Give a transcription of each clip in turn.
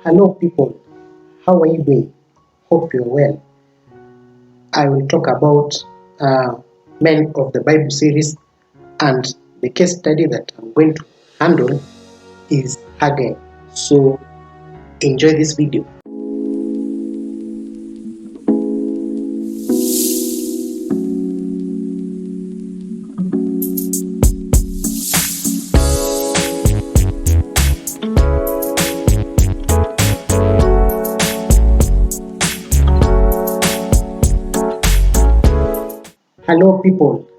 Hello people, how are you doing? Hope you're well. I will talk about Men of the Bible series, and the case study that I'm going to handle is Haggai. So enjoy this video. Hello people,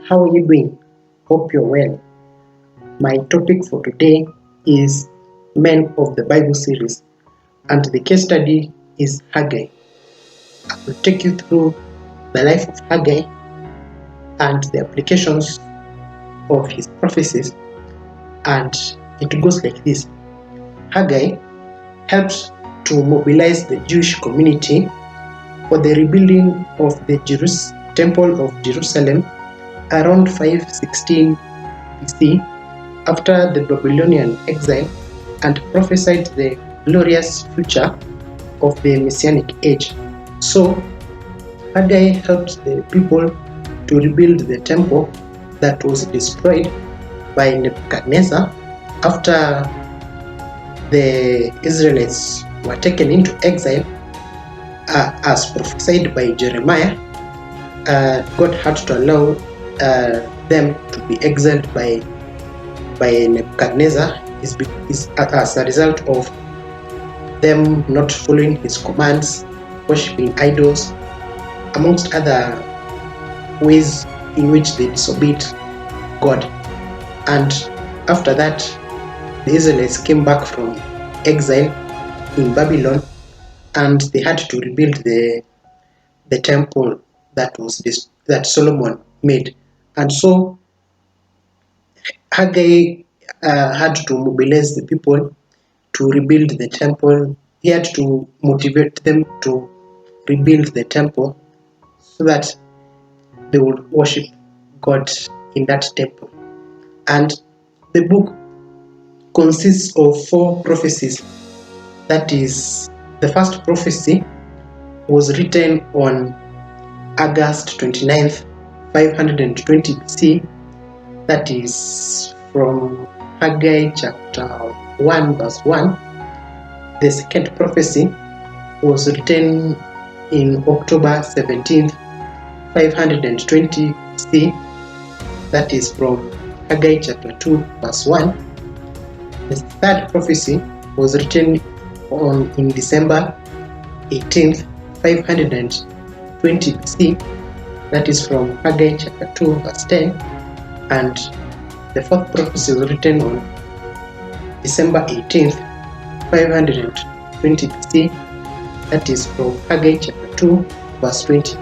how are you doing? Hope you're well. My topic for today is Men of the Bible series, and the case study is Haggai. I will take you through the life of Haggai and the applications of his prophecies, and it goes like this. Haggai helped to mobilize the Jewish community for the rebuilding of the Temple of Jerusalem around 516 BC after the Babylonian exile, and prophesied the glorious future of the Messianic age. So, Haggai helped the people to rebuild the temple that was destroyed by Nebuchadnezzar after the Israelites were taken into exile. As prophesied by Jeremiah, God had to allow them to be exiled by Nebuchadnezzar is as a result of them not following his commands, worshipping idols, amongst other ways in which they disobeyed God. And after that, the Israelites came back from exile in Babylon, and they had to rebuild the temple that Solomon made. And so Haggai had to mobilize the people to rebuild the temple. He had to motivate them to rebuild the temple so that they would worship God in that temple. And the book consists of 4 prophecies. That is, the first prophecy was written on August 29th, 520 BC. That is from Haggai chapter 1 verse 1. The second prophecy was written in October 17th, 520 BC. That is from Haggai chapter 2 verse 1. The third prophecy was written in December 18th, 520 BC. That is from Haggai chapter 2 verse 10. And the fourth prophecy was written on December 18th, 520 BC. That is from Haggai chapter 2 verse 20.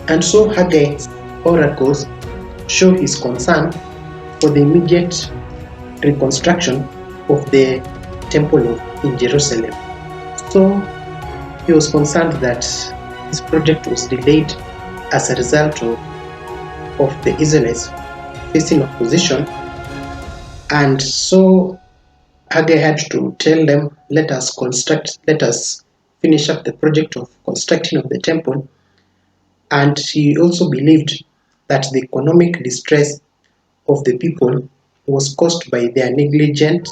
And so Haggai's oracles show his concern for the immediate reconstruction of the temple in Jerusalem. So he was concerned that his project was delayed as a result of the Israelites facing opposition. And so Haggai had to tell them, let us finish up the project of constructing of the temple. And he also believed that the economic distress of the people was caused by their negligent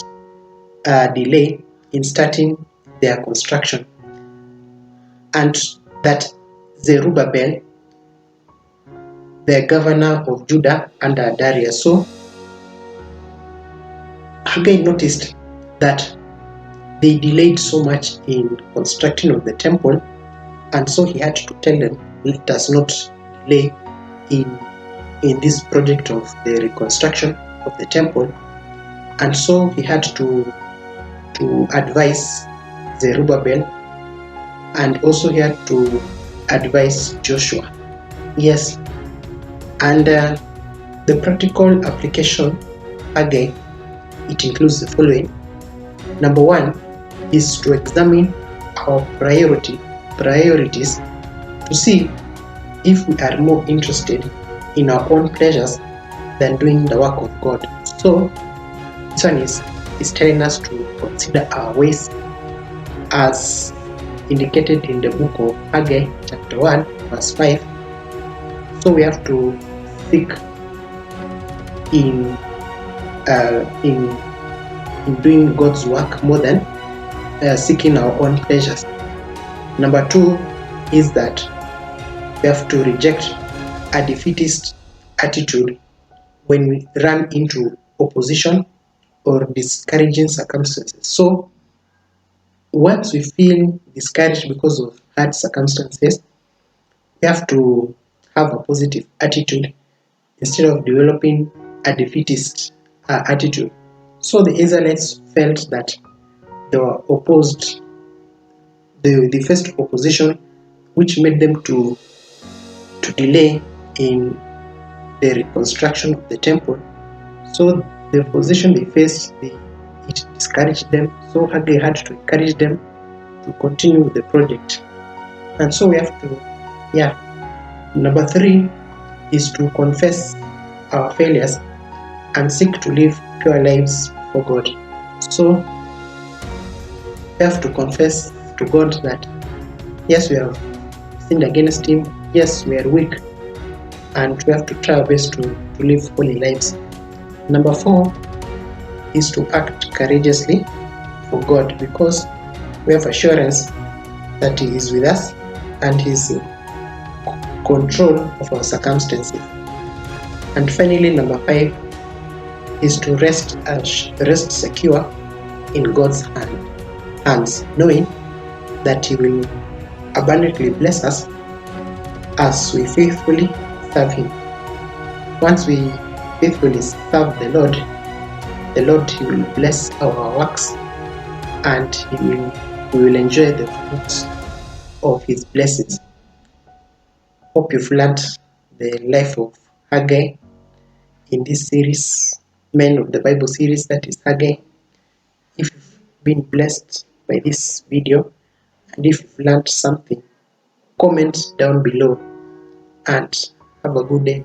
delay in starting their construction, and that Zerubbabel, the governor of Judah under Darius. So Haggai noticed that they delayed so much in constructing of the temple, and so he had to tell them, let us not delay in this project of the reconstruction of the temple. And so he had to advise Zerubbabel, and also he had to advise Joshua. Yes, and the practical application Haggai, it includes the following. Number 1 is to examine our priorities to see if we are more interested in our own pleasures than doing the work of God. So this one is is telling us to consider our ways as indicated in the book of Haggai chapter 1 verse 5. So we have to seek in doing God's work more than seeking our own pleasures. Number 2 is that we have to reject a defeatist attitude when we run into opposition or discouraging circumstances. So once we feel discouraged because of hard circumstances, we have to have a positive attitude instead of developing a defeatist attitude. So the Israelites felt that they were opposed, the first opposition, which made them to delay in the reconstruction of the temple. So the opposition they faced, it discouraged them. So Haggai had to encourage them to continue with the project. And so we have to, Number 3 is to confess our failures and seek to live pure lives for God. So we have to confess to God that yes, we have sinned against Him, yes, we are weak, and we have to try our best to live holy lives. Number 4 is to act courageously for God, because we have assurance that He is with us and He is in control of our circumstances. And finally, number 5 is to rest secure in God's hands, knowing that He will abundantly bless us as we faithfully serve Him. Once we faithfully serve the Lord, He will bless our works, and we will enjoy the fruits of His blessings. Hope you've learned the life of Haggai in this series, Men of the Bible series, that is Haggai. If you've been blessed by this video and if you've learned something, comment down below and have a good day.